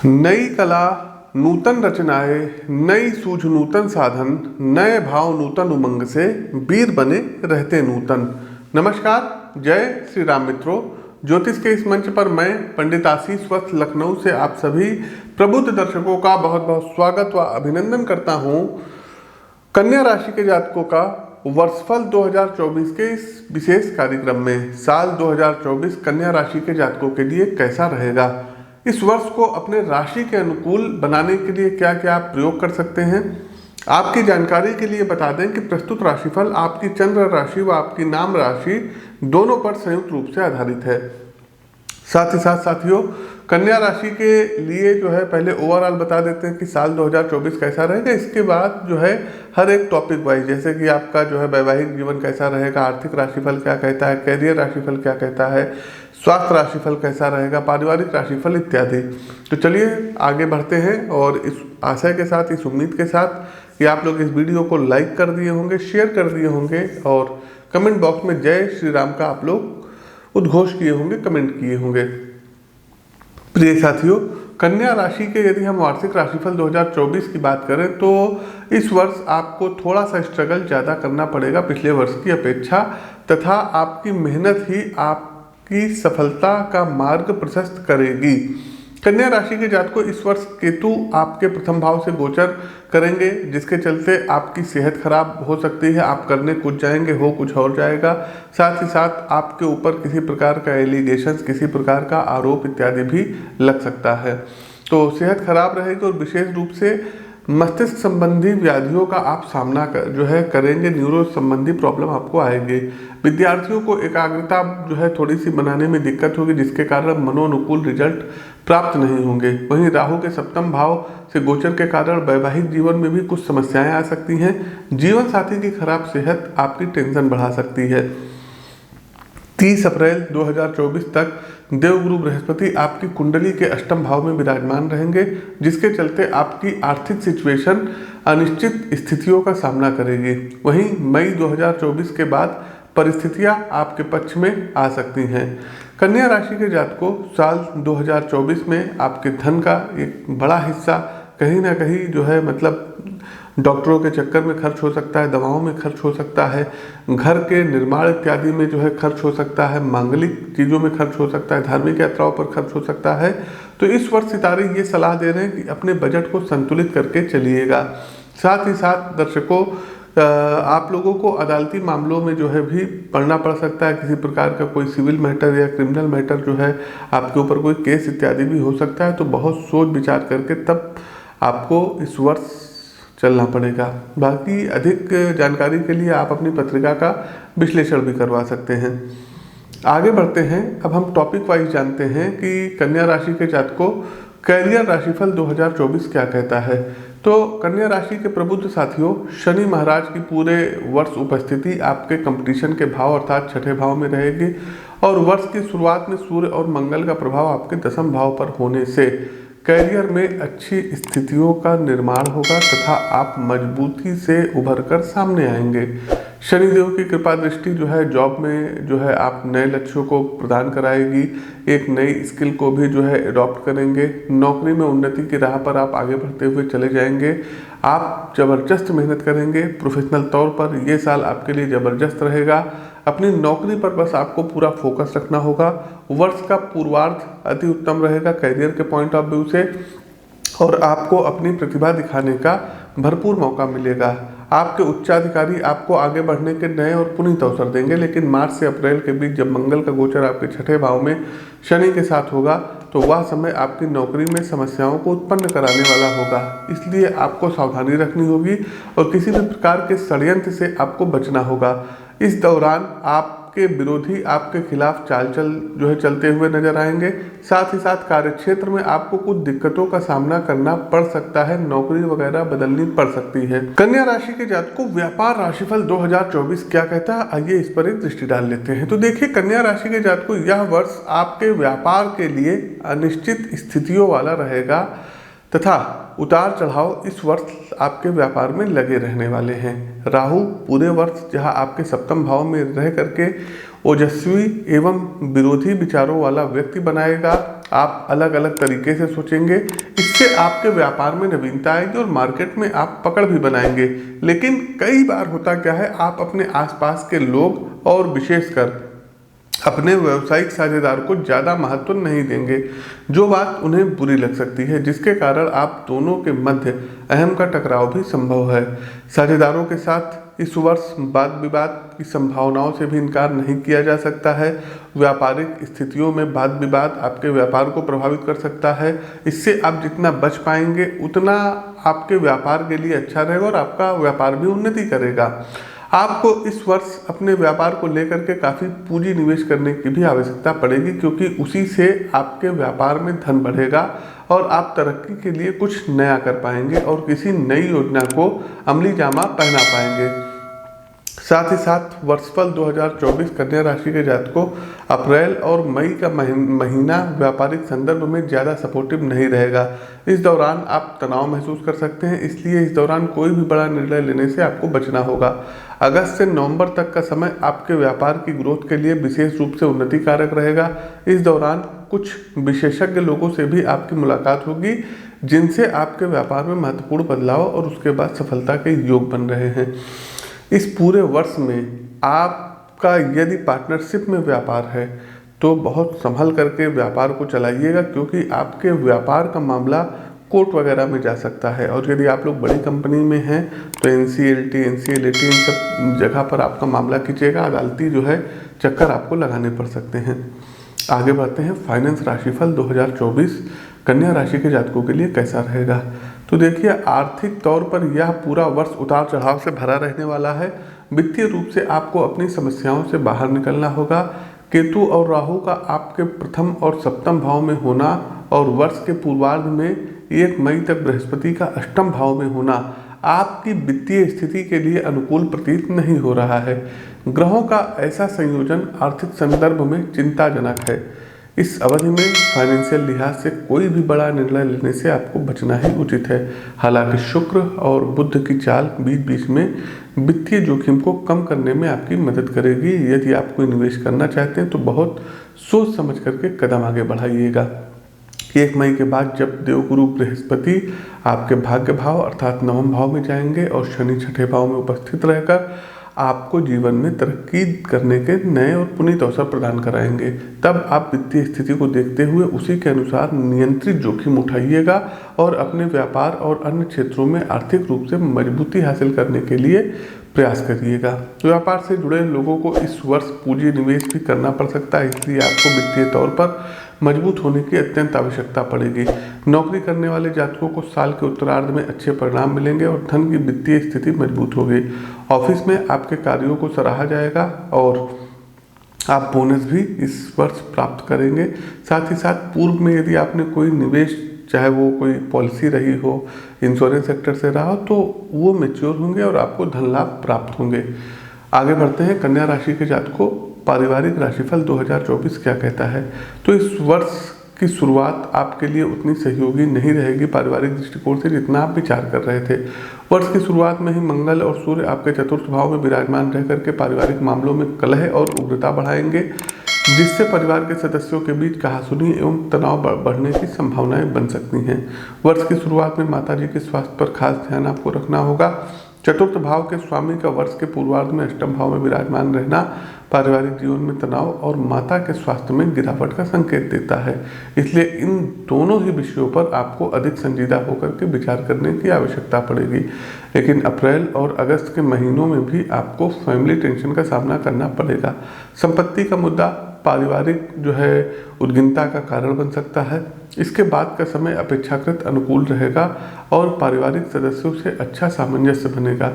नई कला नूतन रचनाएं, नई सूझ नूतन साधन, नए भाव नूतन उमंग से वीर बने रहते नूतन। नमस्कार, जय श्री राम मित्रों। ज्योतिष के इस मंच पर मैं पंडित आशीष वत्स लखनऊ से आप सभी प्रबुद्ध दर्शकों का बहुत बहुत स्वागत व अभिनंदन करता हूं। कन्या राशि के जातकों का वर्षफल 2024 के इस विशेष कार्यक्रम में साल 2024 कन्या राशि के जातकों के लिए कैसा रहेगा, इस वर्ष को अपने राशि के अनुकूल बनाने के लिए क्या क्या आप प्रयोग कर सकते हैं, आपकी जानकारी के लिए बता दें कि प्रस्तुत राशिफल आपकी चंद्र राशि व आपकी नाम राशि दोनों पर संयुक्त रूप से आधारित है। साथ ही साथ साथियों, कन्या राशि के लिए जो है पहले ओवरऑल बता देते हैं कि साल 2024 कैसा रहेगा। इसके बाद जो है हर एक टॉपिक वाइज, जैसे कि आपका जो है वैवाहिक जीवन कैसा रहेगा, आर्थिक राशिफल क्या कहता है, कैरियर राशिफल क्या कहता है, स्वास्थ्य राशिफल कैसा रहेगा, पारिवारिक राशिफल इत्यादि। तो चलिए आगे बढ़ते हैं और इस आशय के साथ, इस उम्मीद के साथ कि आप लोग इस वीडियो को लाइक कर दिए होंगे, शेयर कर दिए होंगे और कमेंट बॉक्स में जय श्री राम का आप लोग उद्घोष किए होंगे, कमेंट किए होंगे। प्रिय साथियों, कन्या राशि के यदि हम वार्षिक राशिफल 2024 की बात करें तो इस वर्ष आपको थोड़ा सा स्ट्रगल ज़्यादा करना पड़ेगा पिछले वर्ष की अपेक्षा, तथा आपकी मेहनत ही आपकी सफलता का मार्ग प्रशस्त करेगी। कन्या राशि के जातकों इस वर्ष केतु आपके प्रथम भाव से गोचर करेंगे, जिसके चलते आपकी सेहत खराब हो सकती है, आप करने कुछ जाएंगे हो कुछ और जाएगा। साथ ही साथ आपके ऊपर किसी प्रकार का एलिगेशंस, किसी प्रकार का आरोप इत्यादि भी लग सकता है। तो सेहत खराब रहेगी और विशेष रूप से मस्तिष्क संबंधी व्याधियों का आप सामना जो है करेंगे, न्यूरो संबंधी प्रॉब्लम आपको आएंगे। विद्यार्थियों को एकाग्रता जो है थोड़ी सी बनाने में दिक्कत होगी, जिसके कारण मनोनुकूल रिजल्ट प्राप्त नहीं होंगे। वहीं राहु के सप्तम भाव से गोचर के कारण वैवाहिक जीवन में भी कुछ समस्याएं आ सकती हैं। जीवन साथी की खराब सेहत आपकी टेंशन बढ़ा सकती है। 30 अप्रैल 2024 तक देवगुरु बृहस्पति आपकी कुंडली के अष्टम भाव में विराजमान रहेंगे, जिसके चलते आपकी आर्थिक सिचुएशन अनिश्चित स्थितियों का सामना करेगी। वहीं मई 2024 के बाद परिस्थितियां आपके पक्ष में आ सकती हैं। कन्या राशि के जातकों साल 2024 में आपके धन का एक बड़ा हिस्सा कहीं ना कहीं जो है मतलब डॉक्टरों के चक्कर में खर्च हो सकता है, दवाओं में खर्च हो सकता है, घर के निर्माण इत्यादि में जो है खर्च हो सकता है, मांगलिक चीज़ों में खर्च हो सकता है, धार्मिक यात्राओं पर खर्च हो सकता है। तो इस वर्ष सितारे ये सलाह दे रहे हैं कि अपने बजट को संतुलित करके चलिएगा। साथ ही साथ दर्शकों, आप लोगों को अदालती मामलों में जो है भी पढ़ना पड़ सकता है। किसी प्रकार का कोई सिविल मैटर या क्रिमिनल मैटर जो है आपके ऊपर कोई केस इत्यादि भी हो सकता है। तो बहुत सोच विचार करके तब आपको इस वर्ष चलना पड़ेगा। बाकी अधिक जानकारी के लिए आप अपनी पत्रिका का विश्लेषण भी करवा सकते हैं। आगे बढ़ते हैं। अब हम टॉपिक वाइज जानते हैं कि कन्या राशि के जातकों कैरियर राशिफल 2024 क्या कहता है। तो कन्या राशि के प्रबुद्ध साथियों, शनि महाराज की पूरे वर्ष उपस्थिति आपके कंपटीशन के भाव अर्थात छठे भाव में रहेगी और वर्ष की शुरुआत में सूर्य और मंगल का प्रभाव आपके दसम भाव पर होने से कैरियर में अच्छी स्थितियों का निर्माण होगा तथा आप मजबूती से उभर कर सामने आएंगे। शनिदेव की कृपा दृष्टि जो है जॉब में जो है आप नए लक्ष्यों को प्रदान कराएगी, एक नई स्किल को भी जो है अडॉप्ट करेंगे। नौकरी में उन्नति की राह पर आप आगे बढ़ते हुए चले जाएंगे। आप जबरदस्त मेहनत करेंगे प्रोफेशनल तौर पर। ये साल आपके लिए जबरदस्त रहेगा। अपनी नौकरी पर बस आपको पूरा फोकस रखना होगा। वर्ष का पूर्वार्ध अति उत्तम रहेगा कैरियर के पॉइंट ऑफ व्यू से और आपको अपनी प्रतिभा दिखाने का भरपूर मौका मिलेगा। आपके उच्चाधिकारी आपको आगे बढ़ने के नए और पुनीत अवसर देंगे, लेकिन मार्च से अप्रैल के बीच जब मंगल का गोचर आपके छठे भाव में शनि के साथ होगा तो वह समय आपकी नौकरी में समस्याओं को उत्पन्न कराने वाला होगा। इसलिए आपको सावधानी रखनी होगी और किसी भी प्रकार के षड्यंत्र से आपको बचना होगा। इस दौरान आपके विरोधी आपके खिलाफ चाल जो है चलते हुए नजर आएंगे। साथ ही साथ कार्यक्षेत्र में आपको कुछ दिक्कतों का सामना करना पड़ सकता है, नौकरी वगैरह बदलनी पड़ सकती है। कन्या राशि के जातकों व्यापार राशिफल 2024 क्या कहता है, आइए इस पर एक दृष्टि डाल लेते हैं। तो देखिए कन्या राशि के जातकों यह वर्ष आपके व्यापार के लिए अनिश्चित स्थितियों वाला रहेगा तथा उतार चढ़ाव इस वर्ष आपके व्यापार में लगे रहने वाले हैं। राहु पूरे वर्ष जहां आपके सप्तम भाव में रह करके ओजस्वी एवं विरोधी विचारों वाला व्यक्ति बनाएगा आप अलग अलग तरीके से सोचेंगे। इससे आपके व्यापार में नवीनता आएगी और मार्केट में आप पकड़ भी बनाएंगे। लेकिन कई बार होता क्या है, आप अपने आसपास के लोग और विशेषकर अपने व्यावसायिक साझेदार को ज़्यादा महत्व नहीं देंगे, जो बात उन्हें बुरी लग सकती है, जिसके कारण आप दोनों के मध्य अहम का टकराव भी संभव है। साझेदारों के साथ इस वर्ष वाद विवाद की संभावनाओं से भी इनकार नहीं किया जा सकता है। व्यापारिक स्थितियों में वाद विवाद आपके व्यापार को प्रभावित कर सकता है। इससे आप जितना बच पाएंगे उतना आपके व्यापार के लिए अच्छा रहेगा और आपका व्यापार भी उन्नति करेगा। आपको इस वर्ष अपने व्यापार को लेकर के काफ़ी पूंजी निवेश करने की भी आवश्यकता पड़ेगी, क्योंकि उसी से आपके व्यापार में धन बढ़ेगा और आप तरक्की के लिए कुछ नया कर पाएंगे और किसी नई योजना को अमली जामा पहना पाएंगे। साथ ही साथ वर्षफल 2024 कन्या राशि के जातकों, अप्रैल और मई का महीना व्यापारिक संदर्भ में ज़्यादा सपोर्टिव नहीं रहेगा। इस दौरान आप तनाव महसूस कर सकते हैं, इसलिए इस दौरान कोई भी बड़ा निर्णय लेने से आपको बचना होगा। अगस्त से नवंबर तक का समय आपके व्यापार की ग्रोथ के लिए विशेष रूप से उन्नति कारक रहेगा। इस दौरान कुछ विशेषज्ञ लोगों से भी आपकी मुलाकात होगी, जिनसे आपके व्यापार में महत्वपूर्ण बदलाव और उसके बाद सफलता के योग बन रहे हैं। इस पूरे वर्ष में आपका यदि पार्टनरशिप में व्यापार है तो बहुत संभल करके व्यापार को चलाइएगा, क्योंकि आपके व्यापार का मामला कोर्ट वगैरह में जा सकता है। और यदि आप लोग बड़ी कंपनी में हैं तो NCLT, NCLAT इन सब जगह पर आपका मामला खींचेगा, अदालती जो है चक्कर आपको लगाने पड़ सकते हैं। आगे बढ़ते हैं, फाइनेंस राशिफल 2024 कन्या राशि के जातकों के लिए कैसा रहेगा। तो देखिए, आर्थिक तौर पर यह पूरा वर्ष उतार चढ़ाव से भरा रहने वाला है। वित्तीय रूप से आपको अपनी समस्याओं से बाहर निकलना होगा। केतु और राहु का आपके प्रथम और सप्तम भाव में होना और वर्ष के पूर्वार्ध में 1 मई तक बृहस्पति का अष्टम भाव में होना आपकी वित्तीय स्थिति के लिए अनुकूल प्रतीत नहीं हो रहा है। ग्रहों का ऐसा संयोजन आर्थिक संदर्भ में चिंताजनक है। इस अवधि में फाइनेंशियल लिहाज से कोई भी बड़ा निर्णय लेने से आपको बचना ही उचित है। हालांकि शुक्र और बुध की चाल बीच बीच में वित्तीय जोखिम को कम करने में आपकी मदद करेगी। यदि आप कोई निवेश करना चाहते हैं तो बहुत सोच समझ करके कदम आगे बढ़ाइएगा। 1 मई के बाद जब देवगुरु बृहस्पति आपके भाग्य भाव अर्थात नवम भाव में जाएंगे और शनि छठे भाव में उपस्थित रहकर आपको जीवन में तरक्की करने के नए और पुनीत अवसर प्रदान कराएंगे, तब आप वित्तीय स्थिति को देखते हुए उसी के अनुसार नियंत्रित जोखिम उठाइएगा और अपने व्यापार और अन्य क्षेत्रों में आर्थिक रूप से मजबूती हासिल करने के लिए प्रयास करिएगा। व्यापार से जुड़े लोगों को इस वर्ष पूंजी निवेश भी करना पड़ सकता है, इसलिए आपको वित्तीय तौर पर मजबूत होने की अत्यंत आवश्यकता पड़ेगी। नौकरी करने वाले जातकों को साल के उत्तरार्ध में अच्छे परिणाम मिलेंगे और धन की वित्तीय स्थिति मजबूत होगी। ऑफिस में आपके कार्यों को सराहा जाएगा और आप बोनस भी इस वर्ष प्राप्त करेंगे। साथ ही साथ पूर्व में यदि आपने कोई निवेश, चाहे वो कोई पॉलिसी रही हो, इंश्योरेंस सेक्टर से रहा हो, तो वो मैच्योर होंगे और आपको धन लाभ प्राप्त होंगे। आगे बढ़ते हैं, कन्या राशि के जातकों, पारिवारिक राशिफल 2024 क्या कहता है। तो इस वर्ष की शुरुआत आपके लिए उतनी सहयोगी नहीं रहेगी पारिवारिक दृष्टिकोण से जितना आप विचार कर रहे थे। वर्ष की शुरुआत में ही मंगल और सूर्य आपके चतुर्थ भाव में विराजमान रह करके पारिवारिक मामलों में कलह और उग्रता बढ़ाएंगे, जिससे परिवार के सदस्यों के बीच कहासुनी एवं तनाव बढ़ने की संभावनाएं बन सकती हैं। वर्ष की शुरुआत में माताजी के स्वास्थ्य पर खास ध्यान आपको रखना होगा। चतुर्थ भाव के स्वामी का वर्ष के पूर्वार्ध में अष्टम भाव में विराजमान रहना पारिवारिक जीवन में तनाव और माता के स्वास्थ्य में गिरावट का संकेत देता है। इसलिए इन दोनों ही विषयों पर आपको अधिक संजीदा होकर के विचार करने की आवश्यकता पड़ेगी। लेकिन अप्रैल और अगस्त के महीनों में भी आपको फैमिली टेंशन का सामना करना पड़ेगा। संपत्ति का मुद्दा पारिवारिक जो है उद्विग्नता का कारण बन सकता है। इसके बाद का समय अपेक्षाकृत अनुकूल रहेगा और पारिवारिक सदस्यों से अच्छा सामंजस्य बनेगा।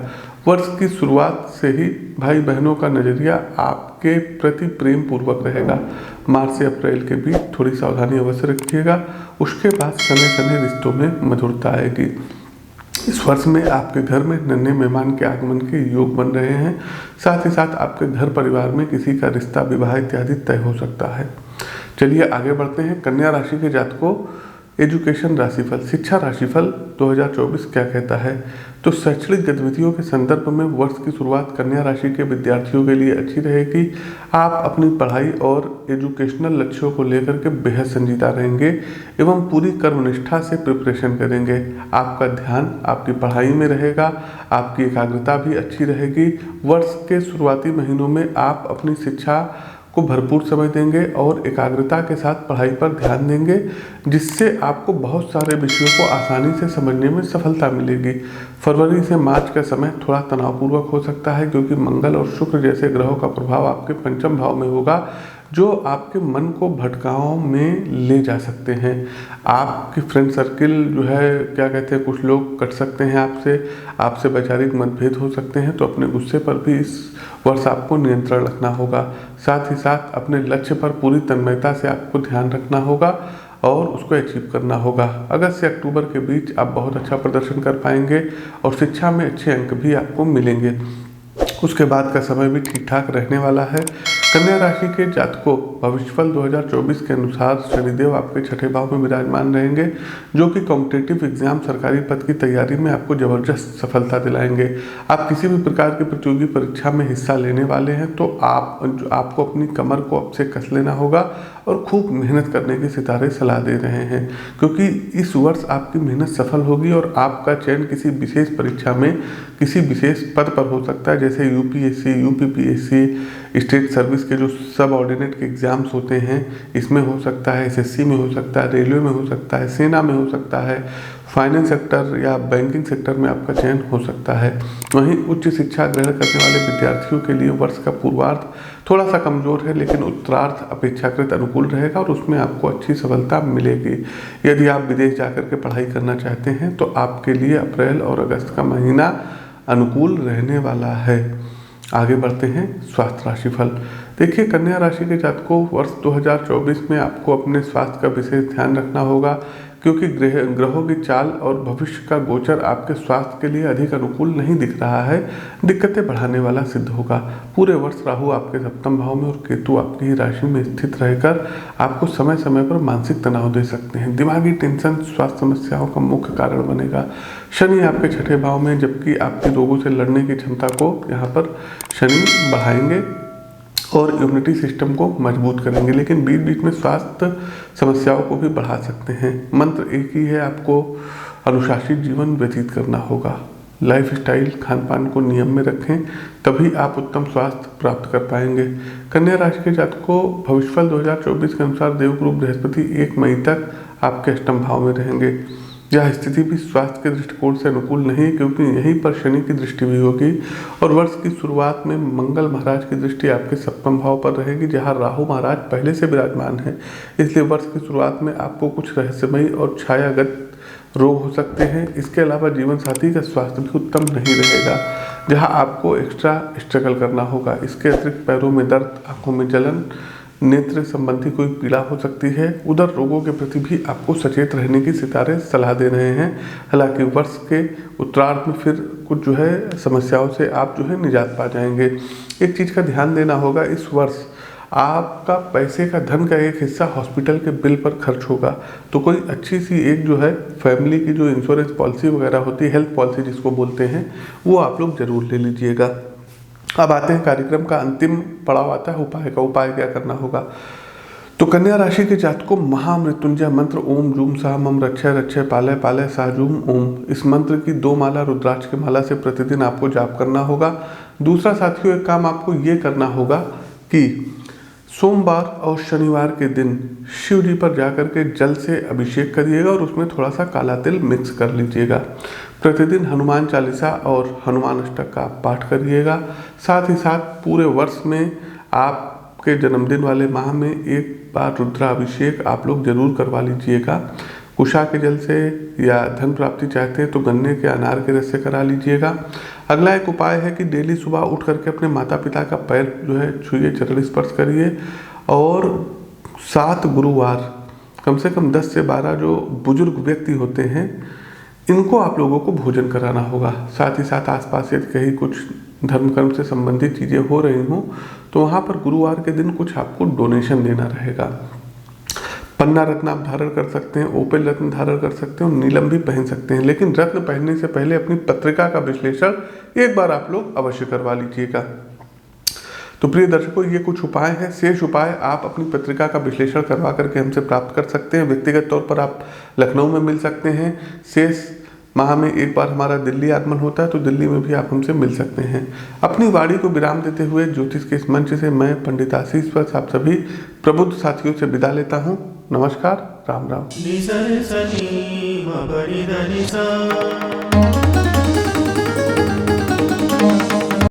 वर्ष की शुरुआत से ही भाई बहनों का नज़रिया आपके प्रति प्रेम पूर्वक रहेगा। मार्च से अप्रैल के बीच थोड़ी सावधानी अवश्य रखिएगा, उसके बाद समय समय रिश्तों में मधुरता आएगी। इस वर्ष में आपके घर में नन्हे मेहमान के आगमन के योग बन रहे हैं। साथ ही साथ आपके घर परिवार में किसी का रिश्ता, विवाह इत्यादि तय हो सकता है। चलिए आगे बढ़ते हैं, कन्या राशि के जातकों, एजुकेशन राशिफल, शिक्षा राशिफल 2024 क्या कहता है? तो शैक्षणिक गतिविधियों के संदर्भ में वर्ष की शुरुआत कन्या राशि के विद्यार्थियों के लिए अच्छी रहेगी। आप अपनी पढ़ाई और एजुकेशनल लक्ष्यों को लेकर के बेहद संजीदा रहेंगे एवं पूरी कर्मनिष्ठा से प्रिपरेशन करेंगे। आपका ध्यान आपकी पढ़ाई में रहेगा, आपकी एकाग्रता भी अच्छी रहेगी। वर्ष के शुरुआती महीनों में आप अपनी शिक्षा को भरपूर समय देंगे और एकाग्रता के साथ पढ़ाई पर ध्यान देंगे, जिससे आपको बहुत सारे विषयों को आसानी से समझने में सफलता मिलेगी। फरवरी से मार्च का समय थोड़ा तनावपूर्वक हो सकता है, क्योंकि मंगल और शुक्र जैसे ग्रहों का प्रभाव आपके पंचम भाव में होगा, जो आपके मन को भटकाव में ले जा सकते हैं। आपकी फ्रेंड सर्किल जो है क्या कहते हैं, कुछ लोग कट सकते हैं आपसे वैचारिक मतभेद हो सकते हैं, तो अपने गुस्से पर भी इस वर्ष आपको नियंत्रण रखना होगा। साथ ही साथ अपने लक्ष्य पर पूरी तन्मयता से आपको ध्यान रखना होगा और उसको अचीव करना होगा। अगस्त से अक्टूबर के बीच आप बहुत अच्छा प्रदर्शन कर पाएंगे और शिक्षा में अच्छे अंक भी आपको मिलेंगे। उसके बाद का समय भी ठीक ठाक रहने वाला है। कन्या राशि के जातकों, भविष्यफल 2024 के अनुसार शनिदेव आपके छठे भाव में विराजमान रहेंगे, जो कि कॉम्पिटिटिव एग्जाम सरकारी पद की तैयारी में आपको जबरदस्त सफलता दिलाएंगे। आप किसी भी प्रकार की प्रतियोगी परीक्षा में हिस्सा लेने वाले हैं तो आपको अपनी कमर को अब से कस लेना होगा और खूब मेहनत करने की सितारे सलाह दे रहे हैं, क्योंकि इस वर्ष आपकी मेहनत सफल होगी और आपका चयन किसी विशेष परीक्षा में किसी विशेष पद पर हो सकता है, जैसे यूपीएससी, यूपीपीएससी, स्टेट सर्विस के जो सब ऑर्डिनेट के एग्जाम्स होते हैं, इसमें हो सकता है, एसएससी में हो सकता है, रेलवे में हो सकता है, सेना में हो सकता है, फाइनेंस सेक्टर या बैंकिंग सेक्टर में आपका चयन हो सकता है। वहीं उच्च शिक्षा ग्रहण करने वाले विद्यार्थियों के लिए वर्ष का पूर्वार्ध थोड़ा सा कमजोर है, लेकिन उत्तरार्ध अपेक्षाकृत अनुकूल रहेगा और उसमें आपको अच्छी सफलता मिलेगी। यदि आप विदेश जाकर के पढ़ाई करना चाहते हैं तो आपके लिए अप्रैल और अगस्त का महीना अनुकूल रहने वाला है। आगे बढ़ते हैं स्वास्थ्य राशिफल। देखिए, कन्या राशि के जातकों, वर्ष 2024 में आपको अपने स्वास्थ्य का विशेष ध्यान रखना होगा, क्योंकि ग्रहों की चाल और भविष्य का गोचर आपके स्वास्थ्य के लिए अधिक अनुकूल नहीं दिख रहा है, दिक्कतें बढ़ाने वाला सिद्ध होगा। पूरे वर्ष राहु आपके सप्तम भाव में और केतु आपकी ही राशि में स्थित रहकर आपको समय समय पर मानसिक तनाव दे सकते हैं। दिमागी टेंशन स्वास्थ्य समस्याओं का मुख्य कारण बनेगा। शनि आपके छठे भाव में, जबकि आपके रोगों से लड़ने की क्षमता को यहाँ पर शनि बढ़ाएंगे और इम्यूनिटी सिस्टम को मजबूत करेंगे, लेकिन बीच बीच में स्वास्थ्य समस्याओं को भी बढ़ा सकते हैं। मंत्र एक ही है, आपको अनुशासित जीवन व्यतीत करना होगा। लाइफ स्टाइल, खान पान को नियम में रखें, तभी आप उत्तम स्वास्थ्य प्राप्त कर पाएंगे। कन्या राशि के जातकों, भविष्यफल 2024 के अनुसार देवगुरु बृहस्पति 1 मई तक आपके अष्टम भाव में रहेंगे। यह स्थिति भी स्वास्थ्य के दृष्टिकोण से अनुकूल नहीं, क्योंकि यहीं पर शनि की दृष्टि भी होगी और वर्ष की शुरुआत में मंगल महाराज की दृष्टि आपके सप्तम भाव पर रहेगी, जहां राहु महाराज पहले से विराजमान है। इसलिए वर्ष की शुरुआत में आपको कुछ रहस्यमयी और छायागत रोग हो सकते हैं। इसके अलावा जीवन साथी का स्वास्थ्य भी उत्तम नहीं रहेगा, जहाँ आपको एक्स्ट्रा स्ट्रगल करना होगा। इसके अतिरिक्त पैरों में दर्द, आंखों में जलन, नेत्र संबंधी कोई पीड़ा हो सकती है। उधर रोगों के प्रति भी आपको सचेत रहने की सितारे सलाह दे रहे हैं। हालांकि वर्ष के उत्तरार्ध में फिर कुछ जो है समस्याओं से आप जो है निजात पा जाएंगे। एक चीज़ का ध्यान देना होगा, इस वर्ष आपका पैसे का धन का एक हिस्सा हॉस्पिटल के बिल पर खर्च होगा, तो कोई अच्छी सी एक जो है फैमिली की जो इंश्योरेंस पॉलिसी वगैरह होती है, हेल्थ पॉलिसी जिसको बोलते हैं, वो आप लोग जरूर ले लीजिएगा। अब आते हैं कार्यक्रम का अंतिम पड़ाव आता है उपाय का। उपाय क्या करना होगा? तो कन्या राशि के जातकों, महामृत्युंजय मंत्र ओम जूम सह मम रक्षय रक्षय पालय पालय साजूम ओम, इस मंत्र की 2 माला रुद्राक्ष की माला से प्रतिदिन आपको जाप करना होगा। दूसरा साथियों, एक काम आपको ये करना होगा कि सोमवार और शनिवार के दिन शिव जी पर जाकर के जल से अभिषेक करिएगा और उसमें थोड़ा सा काला तिल मिक्स कर लीजिएगा। प्रतिदिन हनुमान चालीसा और हनुमान अष्टक का पाठ करिएगा। साथ ही साथ पूरे वर्ष में आपके जन्मदिन वाले माह में एक बार रुद्राभिषेक आप लोग जरूर करवा लीजिएगा। कुशा के जल से, या धन प्राप्ति चाहते हैं तो गन्ने के अनार के रस से करा लीजिएगा। अगला एक उपाय है कि डेली सुबह उठ करके अपने माता पिता का पैर जो है छुइए, चरण स्पर्श करिए और 7 गुरुवार कम से कम 10 से 12 जो बुजुर्ग व्यक्ति होते हैं, इनको आप लोगों को भोजन कराना होगा। साथ ही साथ आसपास यदि कहीं कुछ धर्म कर्म से संबंधित चीज़ें हो रही हों तो वहाँ पर गुरुवार के दिन कुछ आपको डोनेशन देना रहेगा। पन्ना रत्न आप धारण कर सकते हैं, ओपेल रत्न धारण कर सकते हैं और नीलम भी पहन सकते हैं। लेकिन रत्न पहनने से पहले अपनी पत्रिका का विश्लेषण एक बार आप लोग अवश्य करवा लीजिएगा। तो प्रिय दर्शकों, ये कुछ उपाय हैं। शेष उपाय आप अपनी पत्रिका का विश्लेषण करवा करके हमसे प्राप्त कर सकते हैं। व्यक्तिगत तौर पर आप लखनऊ में मिल सकते हैं। शेष माह में एक बार हमारा दिल्ली आगमन होता है, तो दिल्ली में भी आप हमसे मिल सकते हैं। अपनी वाणी को विराम देते हुए ज्योतिष के इस मंच से मैं पंडित आशीष वत्स आप सभी प्रबुद्ध साथियों से विदा लेता हूँ। नमस्कार, राम राम।